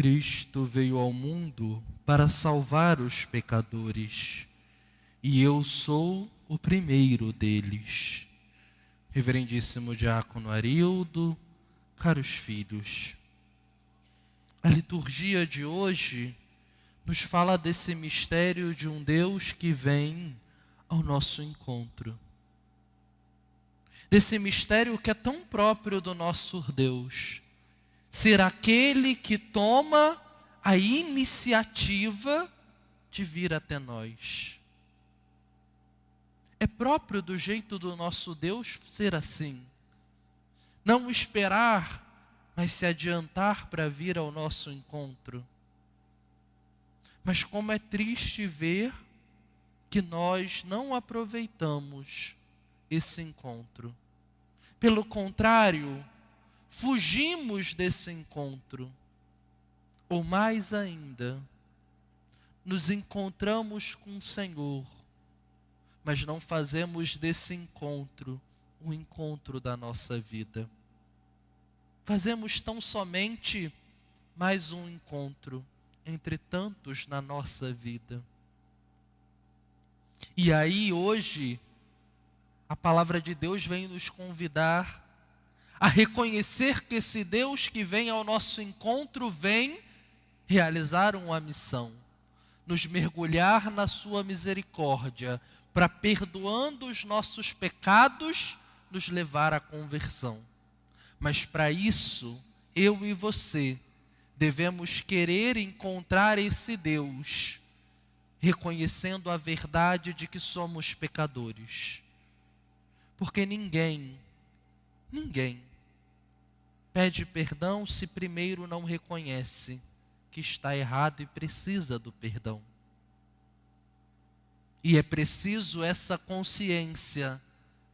Cristo veio ao mundo para salvar os pecadores, e eu sou o primeiro deles. Reverendíssimo Diácono Arildo, caros filhos, a liturgia de hoje nos fala desse mistério de um Deus que vem ao nosso encontro. Desse mistério que é tão próprio do nosso Deus, ser aquele que toma a iniciativa de vir até nós. É próprio do jeito do nosso Deus ser assim. Não esperar, mas se adiantar para vir ao nosso encontro. Mas como é triste ver que nós não aproveitamos esse encontro. Pelo contrário, fugimos desse encontro. Ou mais ainda, nos encontramos com o Senhor, mas não fazemos desse encontro um encontro da nossa vida. Fazemos tão somente mais um encontro entre tantos na nossa vida. E aí hoje, a palavra de Deus vem nos convidar a reconhecer que esse Deus que vem ao nosso encontro vem realizar uma missão, nos mergulhar na sua misericórdia, para perdoando os nossos pecados, nos levar à conversão. Mas para isso, eu e você devemos querer encontrar esse Deus, reconhecendo a verdade de que somos pecadores. Porque ninguém pede perdão se primeiro não reconhece que está errado e precisa do perdão. E é preciso essa consciência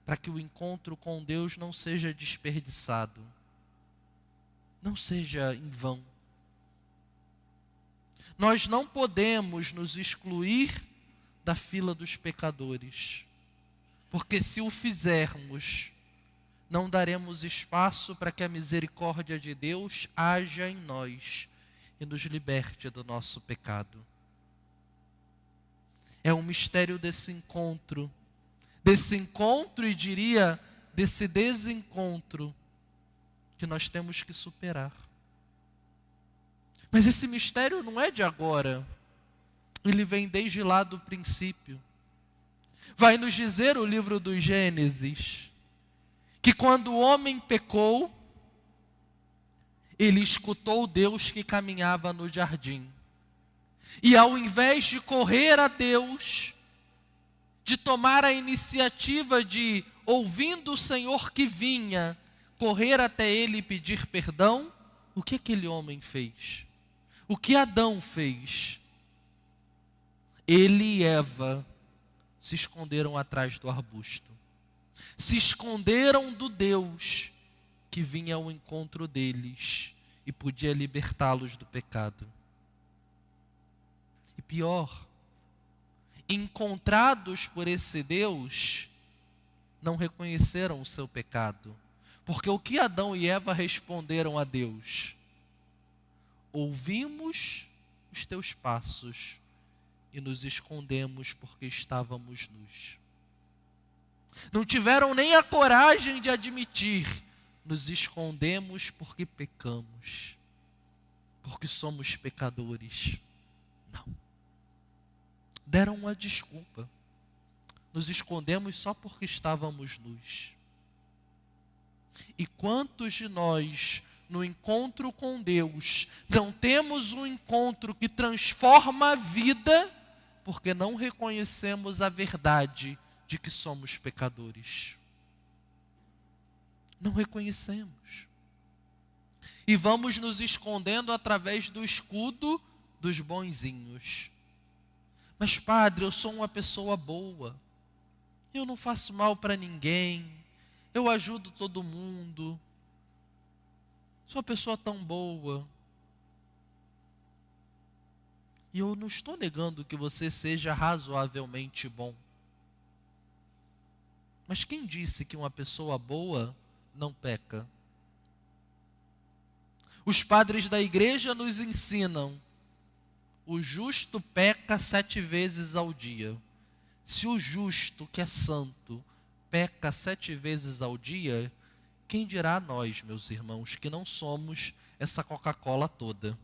para que o encontro com Deus não seja desperdiçado, não seja em vão. Nós não podemos nos excluir da fila dos pecadores, porque se o fizermos, não daremos espaço para que a misericórdia de Deus haja em nós e nos liberte do nosso pecado. É um mistério desse encontro e diria, desse desencontro que nós temos que superar. Mas esse mistério não é de agora, ele vem desde lá do princípio. Vai nos dizer o livro do Gênesis, que quando o homem pecou, ele escutou Deus que caminhava no jardim. E ao invés de correr a Deus, de tomar a iniciativa de, ouvindo o Senhor que vinha, correr até Ele e pedir perdão, o que aquele homem fez? O que Adão fez? Ele e Eva se esconderam atrás do arbusto. Se esconderam do Deus que vinha ao encontro deles e podia libertá-los do pecado. E pior, encontrados por esse Deus, não reconheceram o seu pecado. Porque o que Adão e Eva responderam a Deus? Ouvimos os teus passos e nos escondemos porque estávamos nus. Não tiveram nem a coragem de admitir, nos escondemos porque pecamos, porque somos pecadores. Não. Deram uma desculpa. Nos escondemos só porque estávamos nus. E quantos de nós, no encontro com Deus, não temos um encontro que transforma a vida, porque não reconhecemos a verdade de que somos pecadores? Não reconhecemos. E vamos nos escondendo através do escudo dos bonzinhos. Mas padre, eu sou uma pessoa boa. Eu não faço mal para ninguém. Eu ajudo todo mundo. Sou uma pessoa tão boa. E eu não estou negando que você seja razoavelmente bom. Mas quem disse que uma pessoa boa não peca? Os padres da igreja nos ensinam: o justo peca 7 vezes ao dia. Se o justo, que é santo, peca 7 vezes ao dia, quem dirá a nós, meus irmãos, que não somos essa Coca-Cola toda?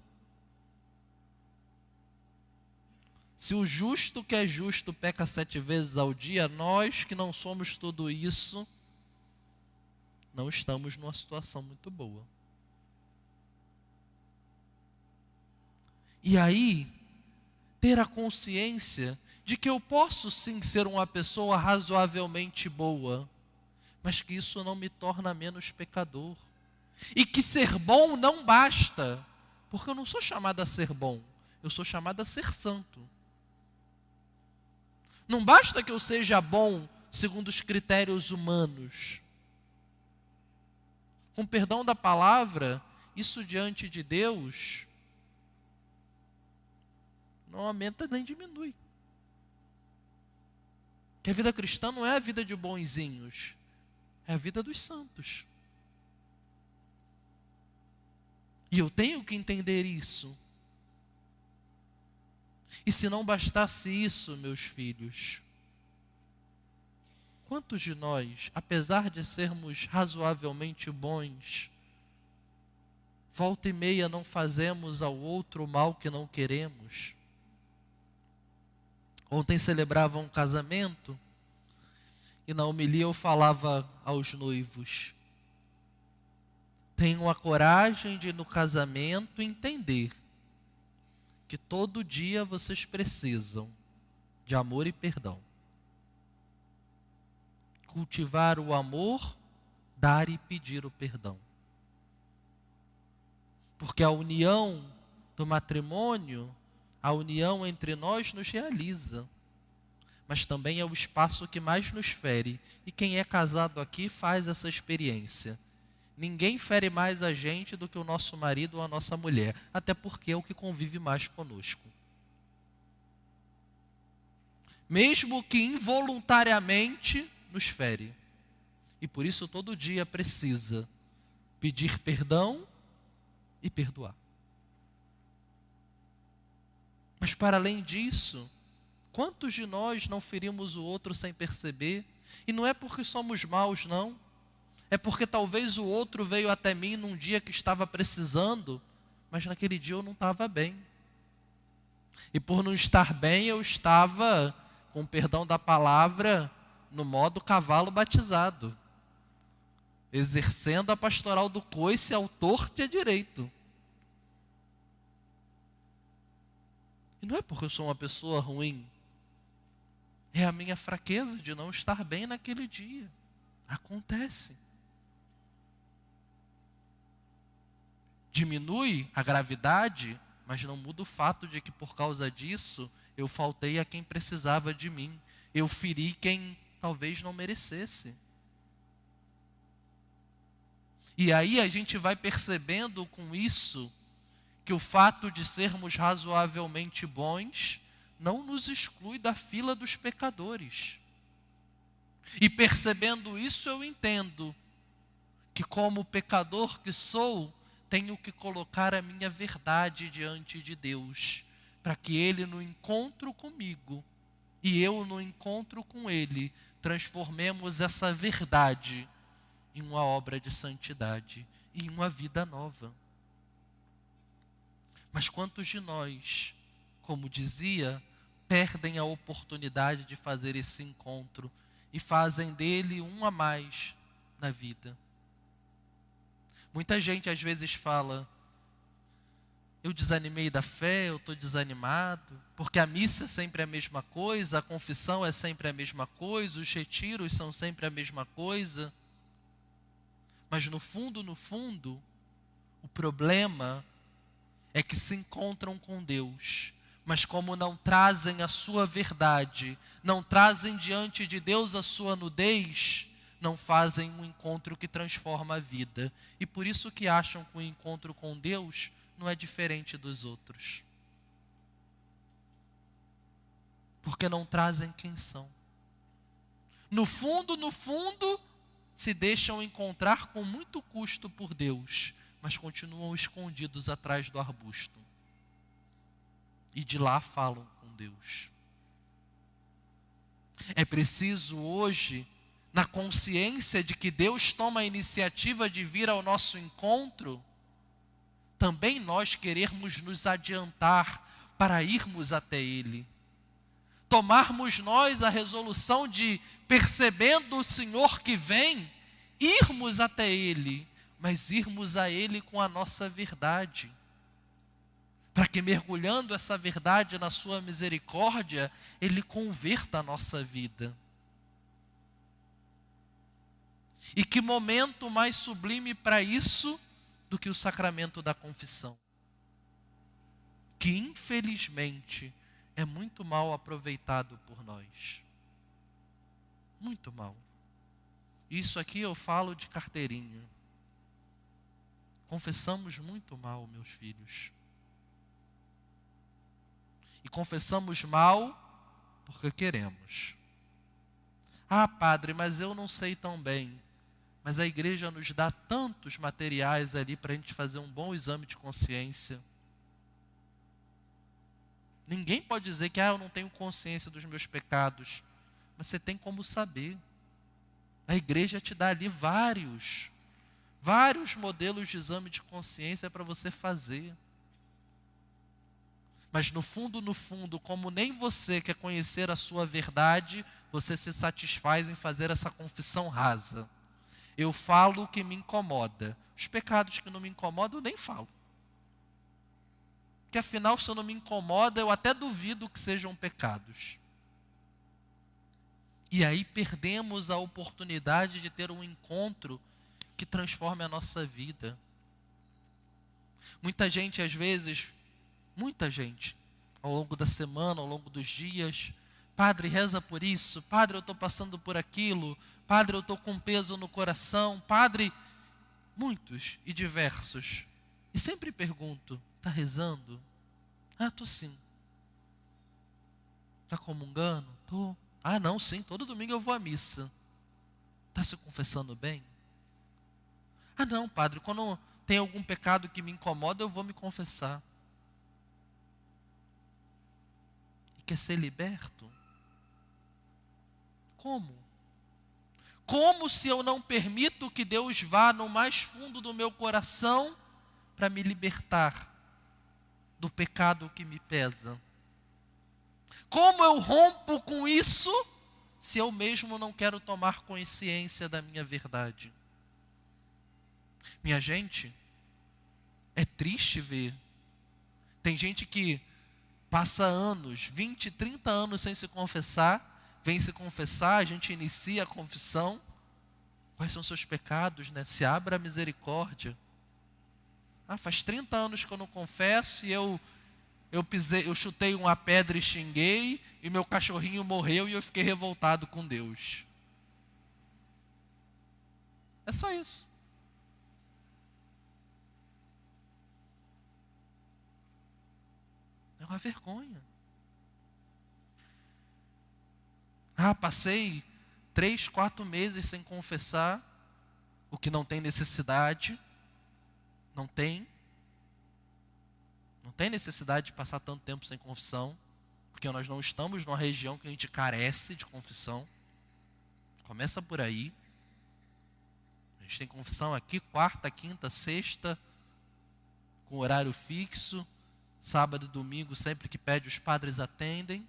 Se o justo que é justo peca 7 vezes ao dia, nós que não somos tudo isso, não estamos numa situação muito boa. E aí, ter a consciência de que eu posso sim ser uma pessoa razoavelmente boa, mas que isso não me torna menos pecador. E que ser bom não basta, porque eu não sou chamado a ser bom, eu sou chamado a ser santo. Não basta que eu seja bom segundo os critérios humanos. Com perdão da palavra, isso diante de Deus não aumenta nem diminui. Que a vida cristã não é a vida de bonzinhos, é a vida dos santos. E eu tenho que entender isso. E se não bastasse isso, meus filhos, quantos de nós, apesar de sermos razoavelmente bons, volta e meia não fazemos ao outro o mal que não queremos? Ontem celebrava um casamento e na homilia eu falava aos noivos: tenham a coragem de no casamento entender que todo dia vocês precisam de amor e perdão. Cultivar o amor, dar e pedir o perdão. Porque a união do matrimônio, a união entre nós nos realiza, mas também é o espaço que mais nos fere. E quem é casado aqui faz essa experiência. Ninguém fere mais a gente do que o nosso marido ou a nossa mulher, até porque é o que convive mais conosco. Mesmo que involuntariamente nos fere. E por isso todo dia precisa pedir perdão e perdoar. Mas para além disso, quantos de nós não ferimos o outro sem perceber? E não é porque somos maus, não. É porque talvez o outro veio até mim num dia que estava precisando, mas naquele dia eu não estava bem. E por não estar bem, eu estava, com perdão da palavra, no modo cavalo batizado, exercendo a pastoral do coice ao torto e à direito. E não é porque eu sou uma pessoa ruim, é a minha fraqueza de não estar bem naquele dia. Acontece. Diminui a gravidade, mas não muda o fato de que por causa disso eu faltei a quem precisava de mim. Eu feri quem talvez não merecesse. E aí a gente vai percebendo com isso que o fato de sermos razoavelmente bons não nos exclui da fila dos pecadores. E percebendo isso, eu entendo que, como pecador que sou, tenho que colocar a minha verdade diante de Deus, para que Ele, no encontro comigo, e eu no encontro com Ele, transformemos essa verdade em uma obra de santidade e em uma vida nova. Mas quantos de nós, como dizia, perdem a oportunidade de fazer esse encontro e fazem dele um a mais na vida? Muita gente às vezes fala: eu desanimei da fé, eu estou desanimado, porque a missa é sempre a mesma coisa, a confissão é sempre a mesma coisa, os retiros são sempre a mesma coisa. Mas no fundo, o problema é que se encontram com Deus, mas como não trazem a sua verdade, não trazem diante de Deus a sua nudez, não fazem um encontro que transforma a vida. E por isso que acham que o encontro com Deus não é diferente dos outros. Porque não trazem quem são. No fundo, se deixam encontrar com muito custo por Deus, mas continuam escondidos atrás do arbusto. E de lá falam com Deus. É preciso hoje, na consciência de que Deus toma a iniciativa de vir ao nosso encontro, também nós querermos nos adiantar para irmos até Ele. Tomarmos nós a resolução de, percebendo o Senhor que vem, irmos até Ele, mas irmos a Ele com a nossa verdade. Para que, mergulhando essa verdade na sua misericórdia, Ele converta a nossa vida. E que momento mais sublime para isso do que o sacramento da confissão, que infelizmente é muito mal aproveitado por nós. Muito mal. Isso aqui eu falo de carteirinha. Confessamos muito mal, meus filhos. E confessamos mal porque queremos. Ah, padre, mas eu não sei tão bem. Mas a igreja nos dá tantos materiais ali para a gente fazer um bom exame de consciência. Ninguém pode dizer que eu não tenho consciência dos meus pecados. Mas você tem como saber. A igreja te dá ali vários modelos de exame de consciência para você fazer. Mas no fundo, como nem você quer conhecer a sua verdade, você se satisfaz em fazer essa confissão rasa. Eu falo o que me incomoda. Os pecados que não me incomodam, eu nem falo. Porque afinal, se eu não me incomoda, eu até duvido que sejam pecados. E aí perdemos a oportunidade de ter um encontro que transforme a nossa vida. Muita gente, às vezes, ao longo da semana, ao longo dos dias, padre, reza por isso, padre, eu estou passando por aquilo, padre, eu estou com peso no coração, padre, muitos e diversos. E sempre pergunto, está rezando? Ah, estou sim. Está comungando? Estou. Ah, não, sim, todo domingo eu vou à missa. Está se confessando bem? Ah, não, padre, quando tem algum pecado que me incomoda, eu vou me confessar. E quer ser liberto? Como? Como se eu não permito que Deus vá no mais fundo do meu coração para me libertar do pecado que me pesa? Como eu rompo com isso se eu mesmo não quero tomar consciência da minha verdade? Minha gente, é triste ver. Tem gente que passa anos, 20, 30 anos sem se confessar, vem se confessar, a gente inicia a confissão. Quais são seus pecados, né? Se abra a misericórdia. Ah, faz 30 anos que eu não confesso e eu chutei uma pedra e xinguei, e meu cachorrinho morreu e eu fiquei revoltado com Deus. É só isso. É uma vergonha. Ah, passei 3, 4 meses sem confessar, o que não tem necessidade. Não tem necessidade de passar tanto tempo sem confissão, porque nós não estamos numa região que a gente carece de confissão. Começa por aí. A gente tem confissão aqui, quarta, quinta, sexta, com horário fixo, sábado e domingo, sempre que pede, os padres atendem.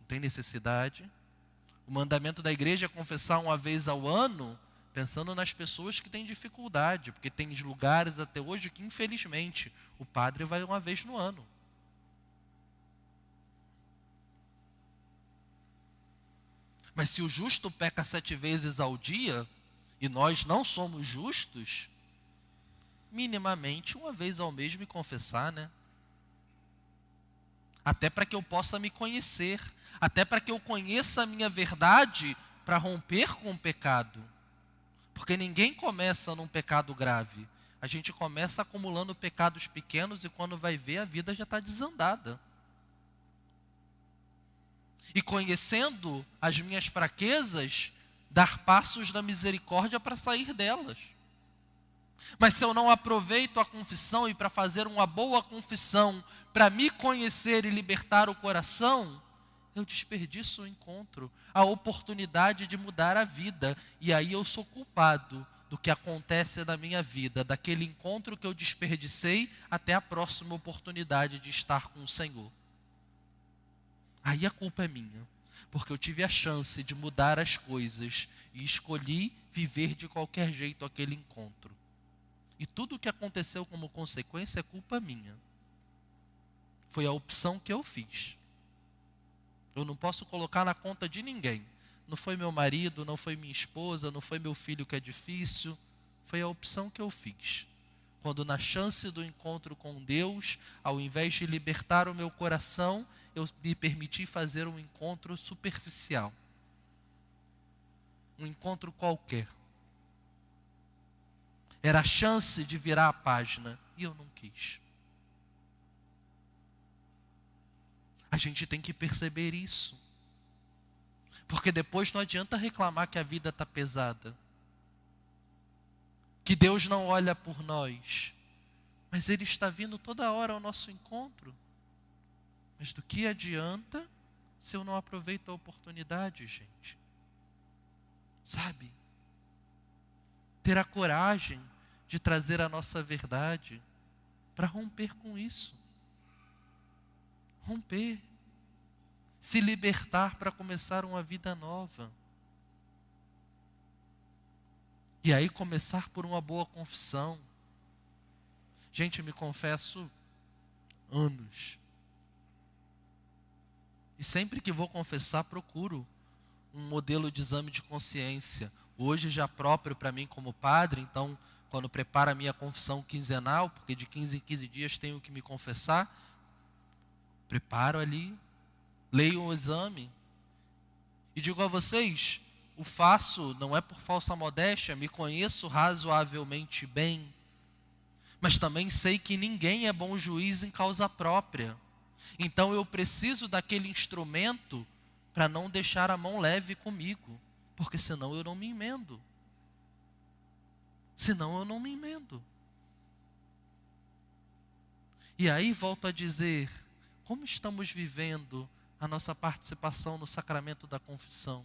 Não tem necessidade. O mandamento da igreja é confessar uma vez ao ano, pensando nas pessoas que têm dificuldade, porque tem lugares até hoje que, infelizmente, o padre vai uma vez no ano. Mas se o justo peca 7 vezes ao dia, e nós não somos justos, minimamente uma vez ao mês me confessar, né? Até para que eu possa me conhecer, até para que eu conheça a minha verdade, para romper com o pecado. Porque ninguém começa num pecado grave. A gente começa acumulando pecados pequenos e quando vai ver, a vida já está desandada. E conhecendo as minhas fraquezas, dar passos na misericórdia para sair delas. Mas se eu não aproveito a confissão e para fazer uma boa confissão, para me conhecer e libertar o coração, eu desperdiço o encontro, a oportunidade de mudar a vida. E aí eu sou culpado do que acontece na minha vida, daquele encontro que eu desperdicei até a próxima oportunidade de estar com o Senhor. Aí a culpa é minha, porque eu tive a chance de mudar as coisas e escolhi viver de qualquer jeito aquele encontro. E tudo o que aconteceu como consequência é culpa minha. Foi a opção que eu fiz. Eu não posso colocar na conta de ninguém. Não foi meu marido, não foi minha esposa, não foi meu filho que é difícil. Foi a opção que eu fiz. Quando na chance do encontro com Deus, ao invés de libertar o meu coração, eu me permiti fazer um encontro superficial. Um encontro qualquer. Era a chance de virar a página e eu não quis. A gente tem que perceber isso. Porque depois não adianta reclamar que a vida está pesada. Que Deus não olha por nós. Mas Ele está vindo toda hora ao nosso encontro. Mas do que adianta se eu não aproveito a oportunidade, gente? Sabe? Ter a coragem de trazer a nossa verdade para romper com isso. Romper. Se libertar para começar uma vida nova. E aí começar por uma boa confissão. Gente, eu me confesso anos. E sempre que vou confessar, procuro um modelo de exame de consciência. Hoje já próprio para mim como padre, então quando preparo a minha confissão quinzenal, porque de 15 em 15 dias tenho que me confessar, preparo ali, leio o exame. E digo a vocês, o faço não é por falsa modéstia, me conheço razoavelmente bem, mas também sei que ninguém é bom juiz em causa própria. Então eu preciso daquele instrumento para não deixar a mão leve comigo, porque senão eu não me emendo. Senão eu não me emendo. E aí volto a dizer, como estamos vivendo a nossa participação no sacramento da confissão?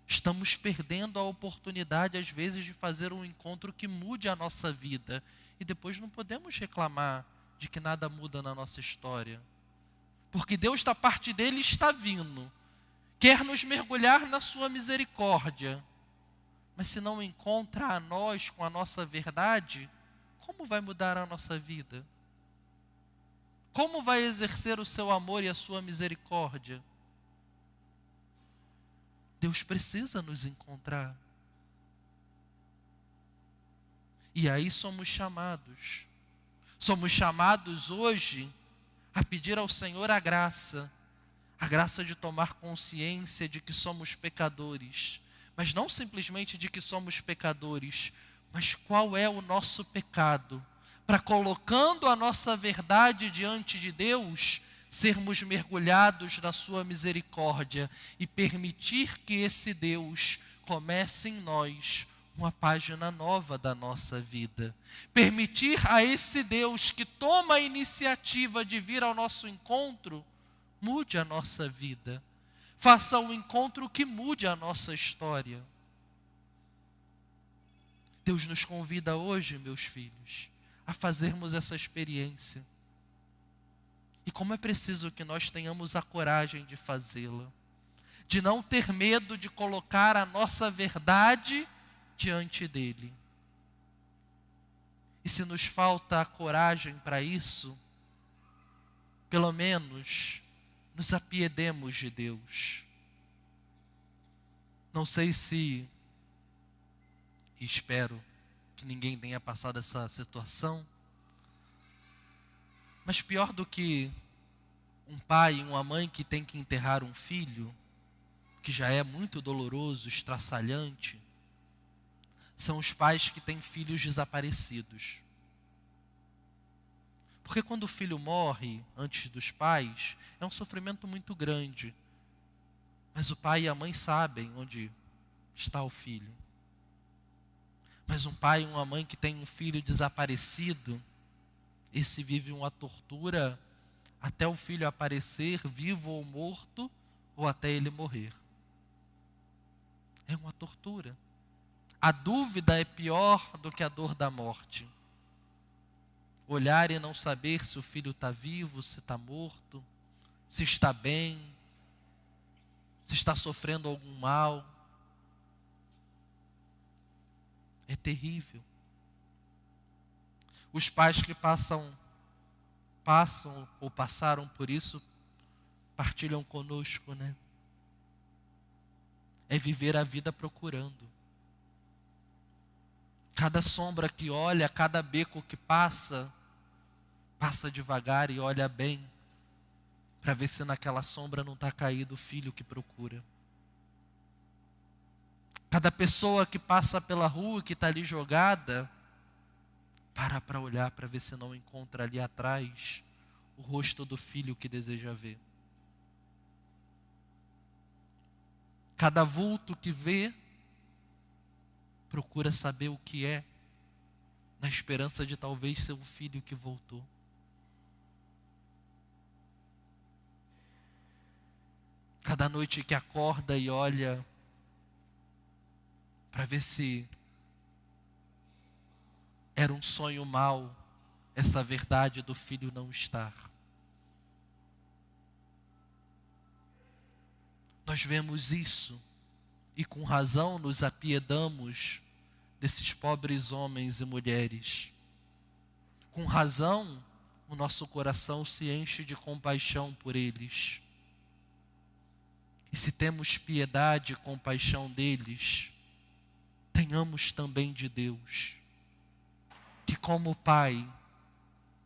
Estamos perdendo a oportunidade, às vezes, de fazer um encontro que mude a nossa vida. E depois não podemos reclamar de que nada muda na nossa história. Porque Deus, da parte dele, está vindo. Quer nos mergulhar na sua misericórdia. Mas se não encontra a nós com a nossa verdade, como vai mudar a nossa vida? Como vai exercer o seu amor e a sua misericórdia? Deus precisa nos encontrar. E aí somos chamados. Somos chamados hoje a pedir ao Senhor a graça de tomar consciência de que somos pecadores. Mas não simplesmente de que somos pecadores, mas qual é o nosso pecado, para colocando a nossa verdade diante de Deus, sermos mergulhados na sua misericórdia e permitir que esse Deus comece em nós uma página nova da nossa vida. Permitir a esse Deus que toma a iniciativa de vir ao nosso encontro, mude a nossa vida. Faça um encontro que mude a nossa história. Deus nos convida hoje, meus filhos, a fazermos essa experiência. E como é preciso que nós tenhamos a coragem de fazê-la. De não ter medo de colocar a nossa verdade diante dele. E se nos falta a coragem para isso, pelo menos nos apiedemos de Deus. Não sei se, e espero que ninguém tenha passado essa situação, mas pior do que um pai e uma mãe que tem que enterrar um filho, que já é muito doloroso, estraçalhante, são os pais que têm filhos desaparecidos. Porque quando o filho morre antes dos pais, é um sofrimento muito grande. Mas o pai e a mãe sabem onde está o filho. Mas um pai e uma mãe que tem um filho desaparecido, esse vive uma tortura até o filho aparecer, vivo ou morto, ou até ele morrer. É uma tortura. A dúvida é pior do que a dor da morte. Olhar e não saber se o filho está vivo, se está morto, se está bem, se está sofrendo algum mal. É terrível. Os pais que passam ou passaram por isso, partilham conosco, né? É viver a vida procurando. Cada sombra que olha, cada beco que passa devagar e olha bem, para ver se naquela sombra não está caído o filho que procura. Cada pessoa que passa pela rua, que está ali jogada, para olhar, para ver se não encontra ali atrás o rosto do filho que deseja ver. Cada vulto que vê, procura saber o que é, na esperança de talvez ser o filho que voltou. Cada noite que acorda e olha para ver se era um sonho mau, essa verdade do filho não estar. Nós vemos isso e com razão nos apiedamos desses pobres homens e mulheres. Com razão, o nosso coração se enche de compaixão por eles. E se temos piedade e compaixão deles, tenhamos também de Deus, que como Pai,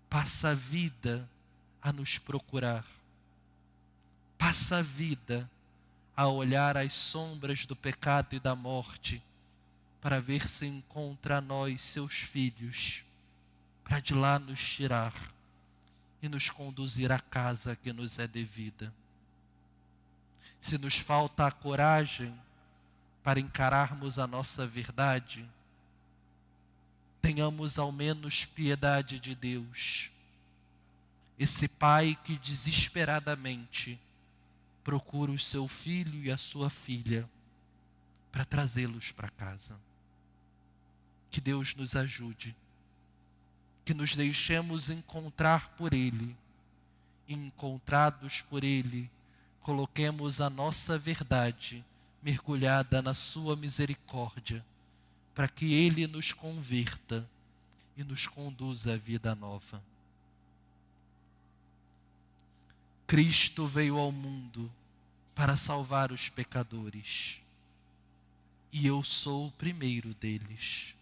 passa a vida a nos procurar, passa a vida a olhar as sombras do pecado e da morte, para ver se encontra a nós, seus filhos, para de lá nos tirar e nos conduzir à casa que nos é devida. Se nos falta a coragem para encararmos a nossa verdade, tenhamos ao menos piedade de Deus. Esse pai que desesperadamente procura o seu filho e a sua filha para trazê-los para casa. Que Deus nos ajude, que nos deixemos encontrar por Ele, e encontrados por Ele, coloquemos a nossa verdade mergulhada na sua misericórdia, para que Ele nos converta e nos conduza à vida nova. Cristo veio ao mundo para salvar os pecadores, e eu sou o primeiro deles.